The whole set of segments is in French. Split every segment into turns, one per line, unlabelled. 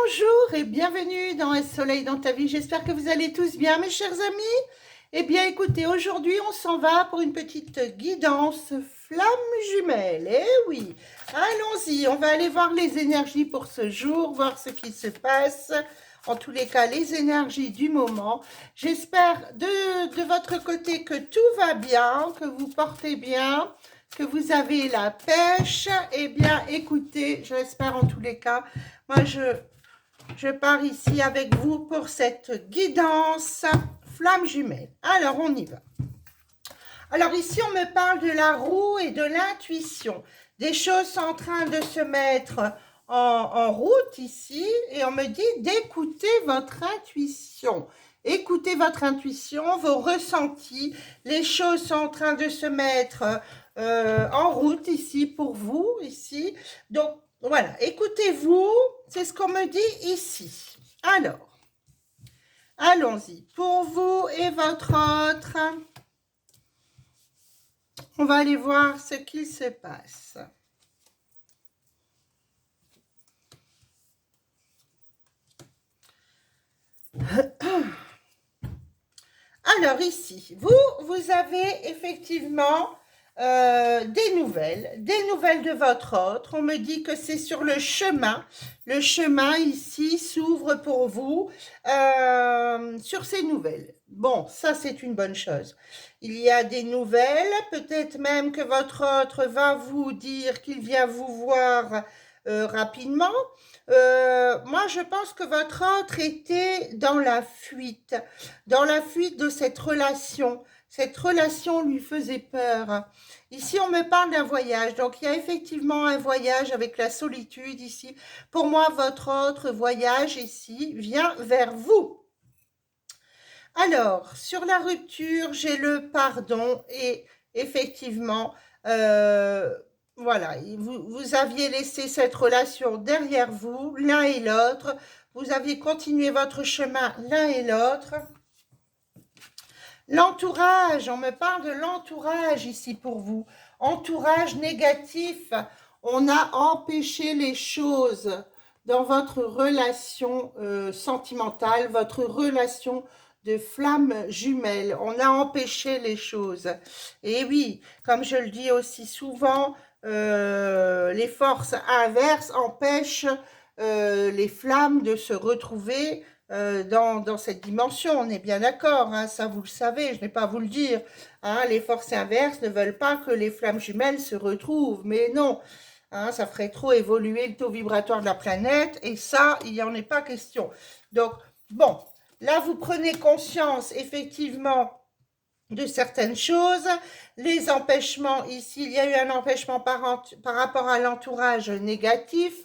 Bonjour et bienvenue dans Un soleil dans ta vie. J'espère que vous allez tous bien, mes chers amis. Eh bien, écoutez, aujourd'hui, on s'en va pour une petite guidance flamme jumelle. Eh oui, allons-y. On va aller voir les énergies pour ce jour, voir ce qui se passe. En tous les cas, les énergies du moment. J'espère de votre côté que tout va bien, que vous portez bien, que vous avez la pêche. Eh bien, écoutez, j'espère en tous les cas. Moi, je pars ici avec vous pour cette guidance flamme jumelle. Alors, on y va. Alors, ici, on me parle de la roue et de l'intuition. Des choses sont en train de se mettre en route ici et on me dit d'écouter votre intuition. Écoutez votre intuition, vos ressentis. Les choses sont en train de se mettre en route ici pour vous, ici. Donc, voilà, écoutez-vous, c'est ce qu'on me dit ici. Alors, allons-y. Pour vous et votre autre, on va aller voir ce qu'il se passe. Alors ici, vous avez effectivement des nouvelles de votre autre. On me dit que c'est sur le chemin. Le chemin ici s'ouvre pour vous sur ces nouvelles. Bon, ça c'est une bonne chose. Il y a des nouvelles, peut-être même que votre autre va vous dire qu'il vient vous voir rapidement. Moi, je pense que votre autre était dans la fuite de cette relation. Cette relation lui faisait peur. Ici, on me parle d'un voyage. Donc, il y a effectivement un voyage avec la solitude ici. Pour moi, votre autre voyage ici vient vers vous. Alors, sur la rupture, j'ai le pardon et effectivement, voilà, vous aviez laissé cette relation derrière vous, l'un et l'autre. Vous aviez continué votre chemin l'un et l'autre. L'entourage, on me parle de l'entourage ici pour vous. Entourage négatif, on a empêché les choses dans votre relation sentimentale, votre relation de flamme jumelle. On a empêché les choses. Et oui, comme je le dis aussi souvent, les forces inverses empêchent les flammes de se retrouver dans cette dimension, on est bien d'accord, hein, ça vous le savez, je n'ai pas à vous le dire. Hein, les forces inverses ne veulent pas que les flammes jumelles se retrouvent, mais non, hein, ça ferait trop évoluer le taux vibratoire de la planète, et ça, il n'y en est pas question. Donc, bon, là, vous prenez conscience, effectivement, de certaines choses, les empêchements, ici, il y a eu un empêchement par rapport à l'entourage négatif,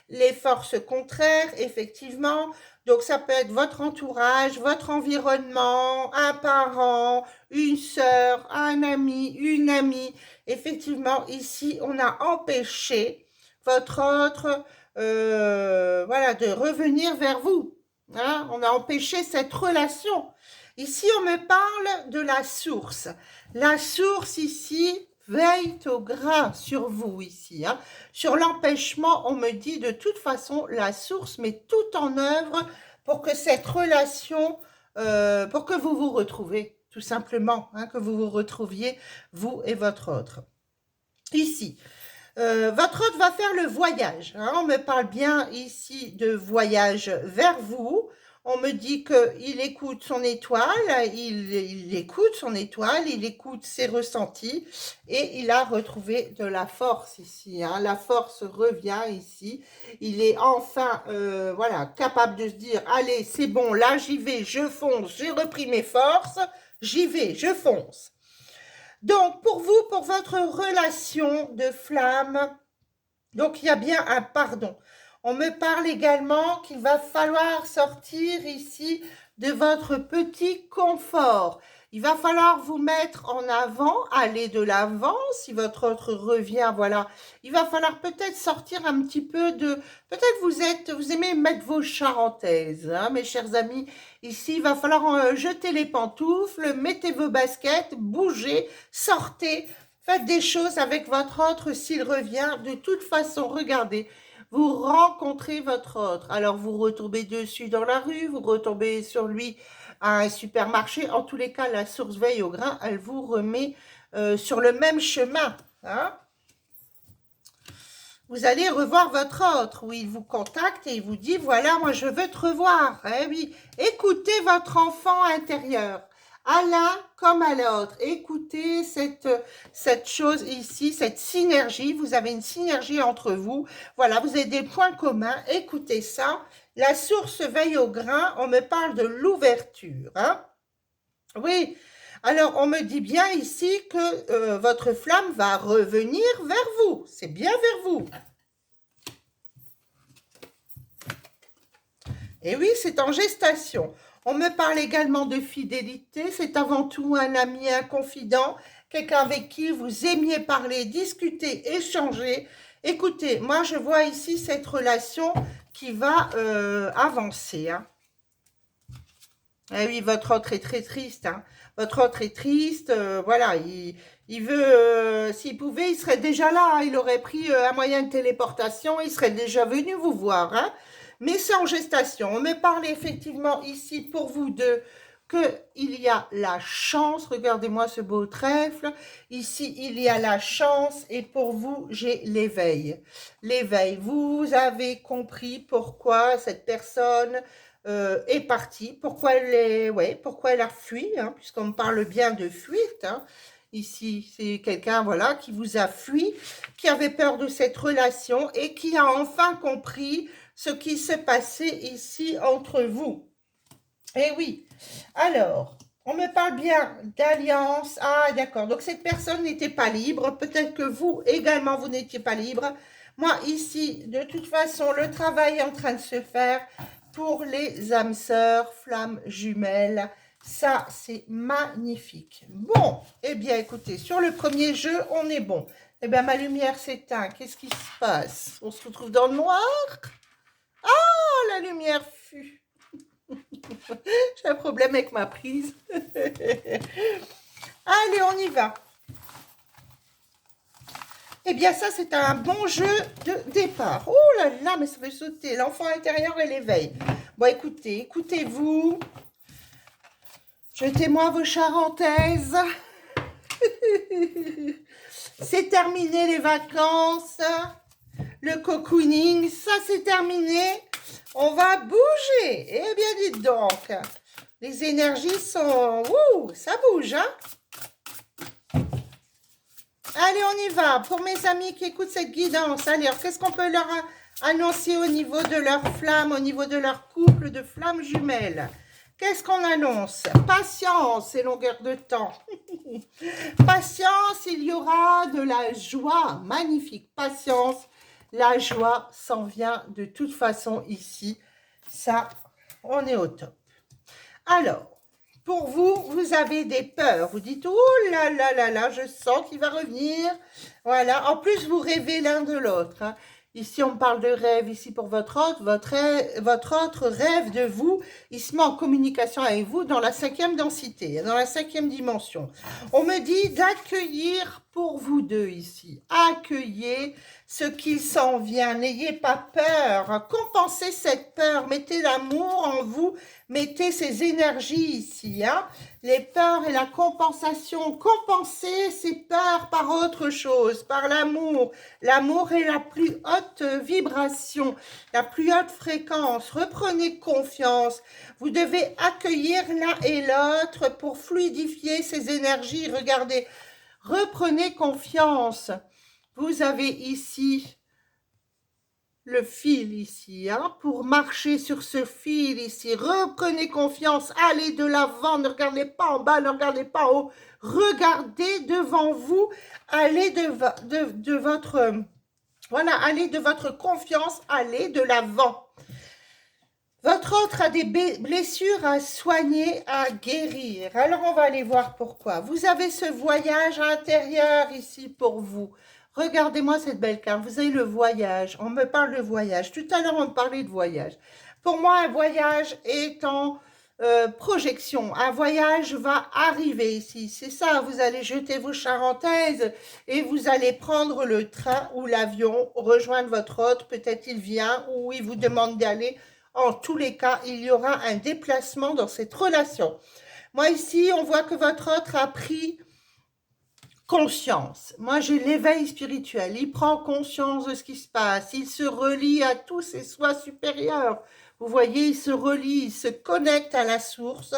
les forces contraires, effectivement, donc ça peut être votre entourage, votre environnement, un parent, une sœur, un ami, une amie, effectivement, ici, on a empêché votre autre, voilà, de revenir vers vous, hein, on a empêché cette relation. Ici, on me parle de la source. La source ici veille au grain sur vous ici. Hein. Sur l'empêchement, on me dit de toute façon, la source met tout en œuvre pour que cette relation, pour que vous vous retrouvez, tout simplement, hein, que vous vous retrouviez, vous et votre autre. Ici, votre hôte va faire le voyage. Hein. On me parle bien ici de voyage vers vous. On me dit qu'il écoute son étoile, il écoute son étoile, il écoute ses ressentis et il a retrouvé de la force ici. Hein. La force revient ici. Il est enfin voilà, capable de se dire, allez, c'est bon, là j'y vais, je fonce, j'ai repris mes forces, j'y vais, je fonce. Donc, pour vous, pour votre relation de flamme, donc il y a bien un pardon. On me parle également qu'il va falloir sortir ici de votre petit confort. Il va falloir vous mettre en avant, aller de l'avant, si votre autre revient, voilà. Il va falloir peut-être sortir un petit peu de... Peut-être vous aimez mettre vos charentaises, hein, mes chers amis. Ici, il va falloir jeter les pantoufles, mettez vos baskets, bougez, sortez, faites des choses avec votre autre s'il revient. De toute façon, regardez, vous rencontrez votre autre. Alors, vous retombez dessus dans la rue, vous retombez sur lui à un supermarché. En tous les cas, la source veille au grain, elle vous remet sur le même chemin. Hein. Vous allez revoir votre autre, où il vous contacte et il vous dit, voilà, moi je veux te revoir. Eh oui, écoutez votre enfant intérieur, à l'un comme à l'autre. Écoutez cette chose ici, cette synergie. Vous avez une synergie entre vous. Voilà, vous avez des points communs. Écoutez ça. La source veille au grain, on me parle de l'ouverture. Hein? Oui, alors on me dit bien ici que votre flamme va revenir vers vous. C'est bien vers vous. Et oui, c'est en gestation. On me parle également de fidélité. C'est avant tout un ami, un confident, quelqu'un avec qui vous aimiez parler, discuter, échanger. Écoutez, moi je vois ici cette relation qui va avancer. Hein. Eh oui, votre autre est très triste. Hein. Votre autre est triste. Voilà, il veut... s'il pouvait, il serait déjà là. Hein. Il aurait pris un moyen de téléportation. Il serait déjà venu vous voir. Hein. Mais c'est en gestation. On me parle effectivement ici pour vous deux qu'il y a la chance. Regardez-moi ce beau trèfle. Ici, il y a la chance. Et pour vous, j'ai l'éveil. L'éveil. Vous avez compris pourquoi cette personne... est partie. Pourquoi pourquoi elle a fui, hein, puisqu'on me parle bien de fuite. Hein. Ici, c'est quelqu'un voilà, qui vous a fui, qui avait peur de cette relation et qui a enfin compris ce qui se passait ici entre vous. Eh oui. Alors, on me parle bien d'alliance. Ah, d'accord. Donc, cette personne n'était pas libre. Peut-être que vous également, vous n'étiez pas libre. Moi, ici, de toute façon, le travail est en train de se faire pour les âmes sœurs, flammes jumelles. Ça, c'est magnifique. Bon, eh bien, écoutez, sur le premier jeu, on est bon. Eh bien, ma lumière s'éteint. Qu'est-ce qui se passe? On se retrouve dans le noir? Ah, la lumière fut. J'ai un problème avec ma prise. Allez, on y va. Eh bien, ça, c'est un bon jeu de départ. Oh là là, mais ça fait sauter. L'enfant intérieur et l'éveil. Bon, écoutez, écoutez-vous. Jetez-moi vos charentaises. C'est terminé les vacances. Le cocooning, ça, c'est terminé. On va bouger. Eh bien, dites donc. Les énergies sont... Ouh, ça bouge, hein? Allez, on y va. Pour mes amis qui écoutent cette guidance, allez, qu'est-ce qu'on peut leur annoncer au niveau de leur flamme, au niveau de leur couple de flammes jumelles? Qu'est-ce qu'on annonce? Patience et longueur de temps. Patience, il y aura de la joie. Magnifique. Patience, la joie s'en vient de toute façon ici. Ça, on est au top. Alors, pour vous, vous avez des peurs. Vous dites, oh là là là là, je sens qu'il va revenir. Voilà. En plus, vous rêvez l'un de l'autre. Hein. Ici, on parle de rêve. Ici, pour votre autre, votre autre rêve de vous. Il se met en communication avec vous dans la 5e densité, dans la 5e dimension. On me dit d'accueillir pour vous deux ici. Accueillez ce qui s'en vient. N'ayez pas peur. Compensez cette peur. Mettez l'amour en vous. Mettez ces énergies ici. Hein. Les peurs et la compensation. Compensez ces peurs par autre chose, par l'amour. L'amour est la plus haute vibration, la plus haute fréquence. Reprenez confiance. Vous devez accueillir l'un et l'autre pour fluidifier ces énergies. Regardez, reprenez confiance. Vous avez ici le fil ici, hein, pour marcher sur ce fil ici. Reprenez confiance, allez de l'avant, ne regardez pas en bas, ne regardez pas en haut. Regardez devant vous, allez de votre... Voilà, allez de votre confiance, allez de l'avant. Votre autre a des blessures à soigner, à guérir. Alors, on va aller voir pourquoi. Vous avez ce voyage intérieur ici pour vous. Regardez-moi cette belle carte. Vous avez le voyage. On me parle de voyage. Tout à l'heure, on me parlait de voyage. Pour moi, un voyage étant projection. Un voyage va arriver ici. C'est ça, vous allez jeter vos charentaises et vous allez prendre le train ou l'avion, rejoindre votre hôte. Peut-être il vient ou il vous demande d'aller. En tous les cas, il y aura un déplacement dans cette relation. Moi, ici, on voit que votre hôte a pris conscience. Moi, j'ai l'éveil spirituel. Il prend conscience de ce qui se passe. Il se relie à tous ses soi supérieurs. Vous voyez, il se relie, il se connecte à la source.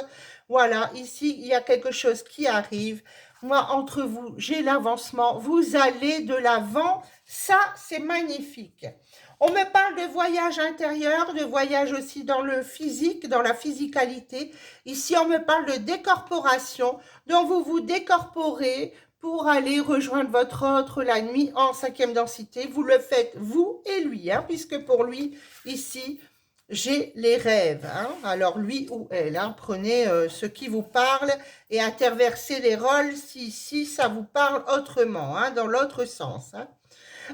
Voilà, ici, il y a quelque chose qui arrive. Moi, entre vous, j'ai l'avancement. Vous allez de l'avant. Ça, c'est magnifique. On me parle de voyage intérieur, de voyage aussi dans le physique, dans la physicalité. Ici, on me parle de décorporation. Donc, vous vous décorporez pour aller rejoindre votre autre la nuit en 5e densité. Vous le faites, vous et lui, hein, puisque pour lui, ici, j'ai les rêves. Hein. Alors, lui ou elle, hein, prenez ce qui vous parle et interversez les rôles si ça vous parle autrement, hein, dans l'autre sens. Hein.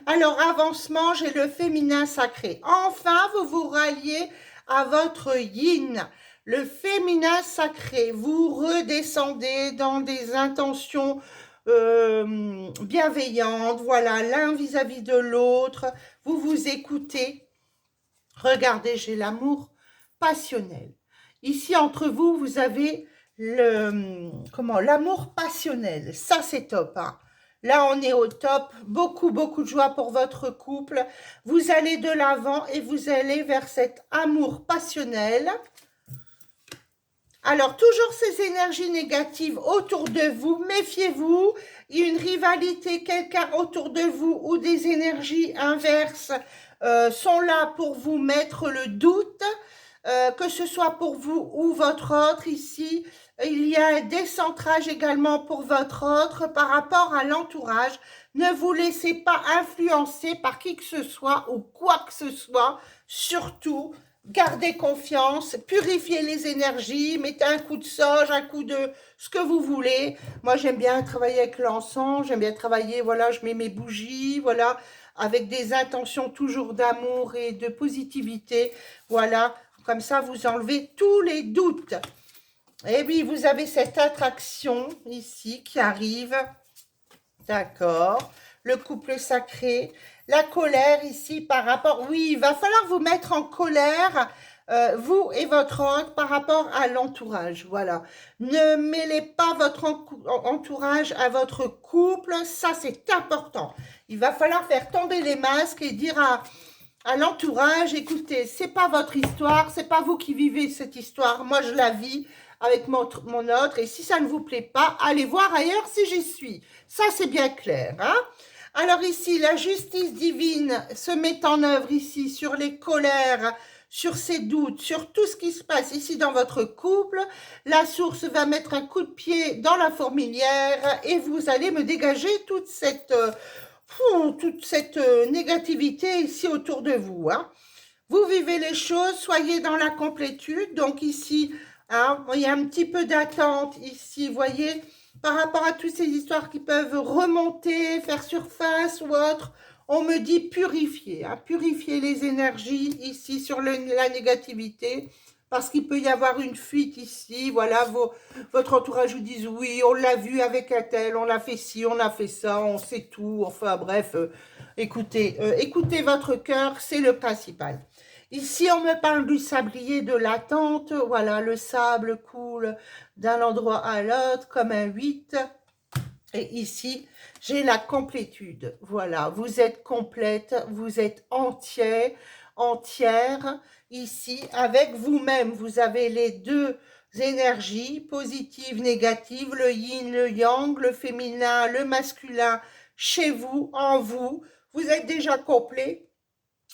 Alors, avancement, j'ai le féminin sacré. Enfin, vous vous ralliez à votre yin, le féminin sacré. Vous redescendez dans des intentions bienveillantes, voilà, l'un vis-à-vis de l'autre. Vous vous écoutez. Regardez, j'ai l'amour passionnel. Ici, entre vous, vous avez l'amour passionnel. Ça, c'est top, hein. Là, on est au top. Beaucoup, beaucoup de joie pour votre couple. Vous allez de l'avant et vous allez vers cet amour passionnel. Alors, toujours ces énergies négatives autour de vous, méfiez-vous. Il y a une rivalité, quelqu'un autour de vous ou des énergies inverses sont là pour vous mettre le doute, que ce soit pour vous ou votre autre ici. Il y a un décentrage également pour votre autre par rapport à l'entourage. Ne vous laissez pas influencer par qui que ce soit ou quoi que ce soit. Surtout, gardez confiance, purifiez les énergies, mettez un coup de sauge, un coup de ce que vous voulez. Moi, j'aime bien travailler avec l'encens, j'aime bien travailler, voilà, je mets mes bougies, voilà, avec des intentions toujours d'amour et de positivité. Voilà, comme ça, vous enlevez tous les doutes. Et oui, vous avez cette attraction ici qui arrive. D'accord. Le couple sacré. La colère ici par rapport... Oui, il va falloir vous mettre en colère, vous et votre hôte, par rapport à l'entourage. Voilà. Ne mêlez pas votre entourage à votre couple. Ça, c'est important. Il va falloir faire tomber les masques et dire à l'entourage, écoutez, c'est pas votre histoire, c'est pas vous qui vivez cette histoire. Moi, je la vis avec mon autre. Et si ça ne vous plaît pas, allez voir ailleurs si j'y suis. Ça, c'est bien clair. Hein? Alors ici, la justice divine se met en œuvre ici sur les colères, sur ces doutes, sur tout ce qui se passe ici dans votre couple. La source va mettre un coup de pied dans la fourmilière et vous allez me dégager toute cette négativité ici autour de vous. Hein. Vous vivez les choses, soyez dans la complétude. Donc ici, hein, il y a un petit peu d'attente ici, vous voyez, par rapport à toutes ces histoires qui peuvent remonter, faire surface ou autre. On me dit purifier, hein, purifier les énergies ici sur la négativité, parce qu'il peut y avoir une fuite ici. Voilà, votre entourage vous dit oui, on l'a vu avec un tel, on a fait ci, on a fait ça, on sait tout. Enfin bref, écoutez votre cœur, c'est le principal. Ici, on me parle du sablier de l'attente. Voilà, le sable coule d'un endroit à l'autre comme un 8. Et ici, j'ai la complétude. Voilà, vous êtes complète, vous êtes entière. Ici, avec vous-même, vous avez les deux énergies, positives, négatives, le yin, le yang, le féminin, le masculin, chez vous, en vous. Vous êtes déjà complet.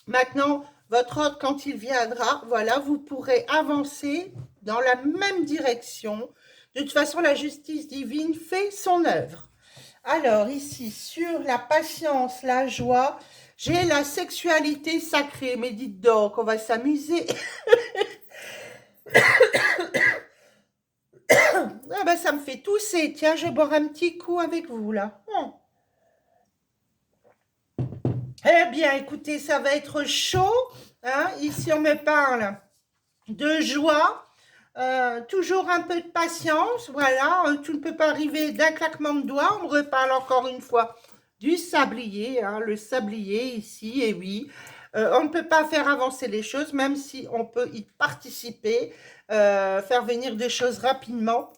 Maintenant, votre hôte, quand il viendra, voilà, vous pourrez avancer dans la même direction. De toute façon, la justice divine fait son œuvre. Alors, ici, sur la patience, la joie, j'ai la sexualité sacrée. Mais dites donc, on va s'amuser. Ah ben, ça me fait tousser. Tiens, je vais boire un petit coup avec vous, là. Eh bien, écoutez, ça va être chaud. Hein. Ici, on me parle de joie. Toujours un peu de patience, voilà, tout ne peut pas arriver d'un claquement de doigts. On me reparle encore une fois du sablier, hein, le sablier ici, et oui, on ne peut pas faire avancer les choses, même si on peut y participer, faire venir des choses rapidement.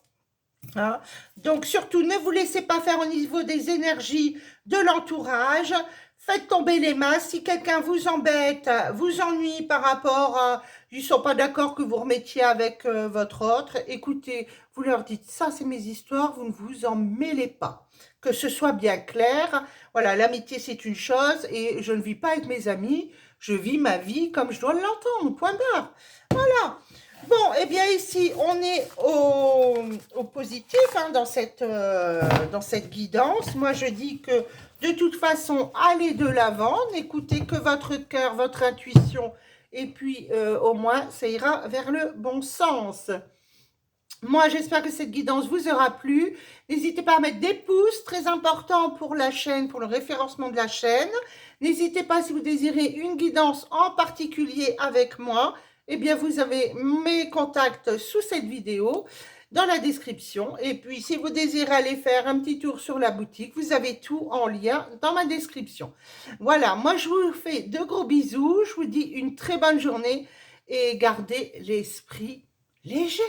Hein. Donc surtout, ne vous laissez pas faire au niveau des énergies de l'entourage. Faites tomber les masques. Si quelqu'un vous embête, vous ennuie par rapport à... Ils ne sont pas d'accord que vous remettiez avec votre autre. Écoutez, vous leur dites, ça c'est mes histoires, vous ne vous en mêlez pas. Que ce soit bien clair. Voilà, l'amitié c'est une chose et je ne vis pas avec mes amis. Je vis ma vie comme je dois l'entendre, point barre. Voilà. Bon, eh bien ici, on est au positif hein, dans cette guidance. Moi, je dis que de toute façon, allez de l'avant, n'écoutez que votre cœur, votre intuition, et puis au moins, ça ira vers le bon sens. Moi, j'espère que cette guidance vous aura plu. N'hésitez pas à mettre des pouces, très important pour la chaîne, pour le référencement de la chaîne. N'hésitez pas, si vous désirez une guidance en particulier avec moi, eh bien, vous avez mes contacts sous cette vidéo, dans la description. Et puis, si vous désirez aller faire un petit tour sur la boutique, vous avez tout en lien dans ma description. Voilà, moi, je vous fais de gros bisous. Je vous dis une très bonne journée et gardez l'esprit léger.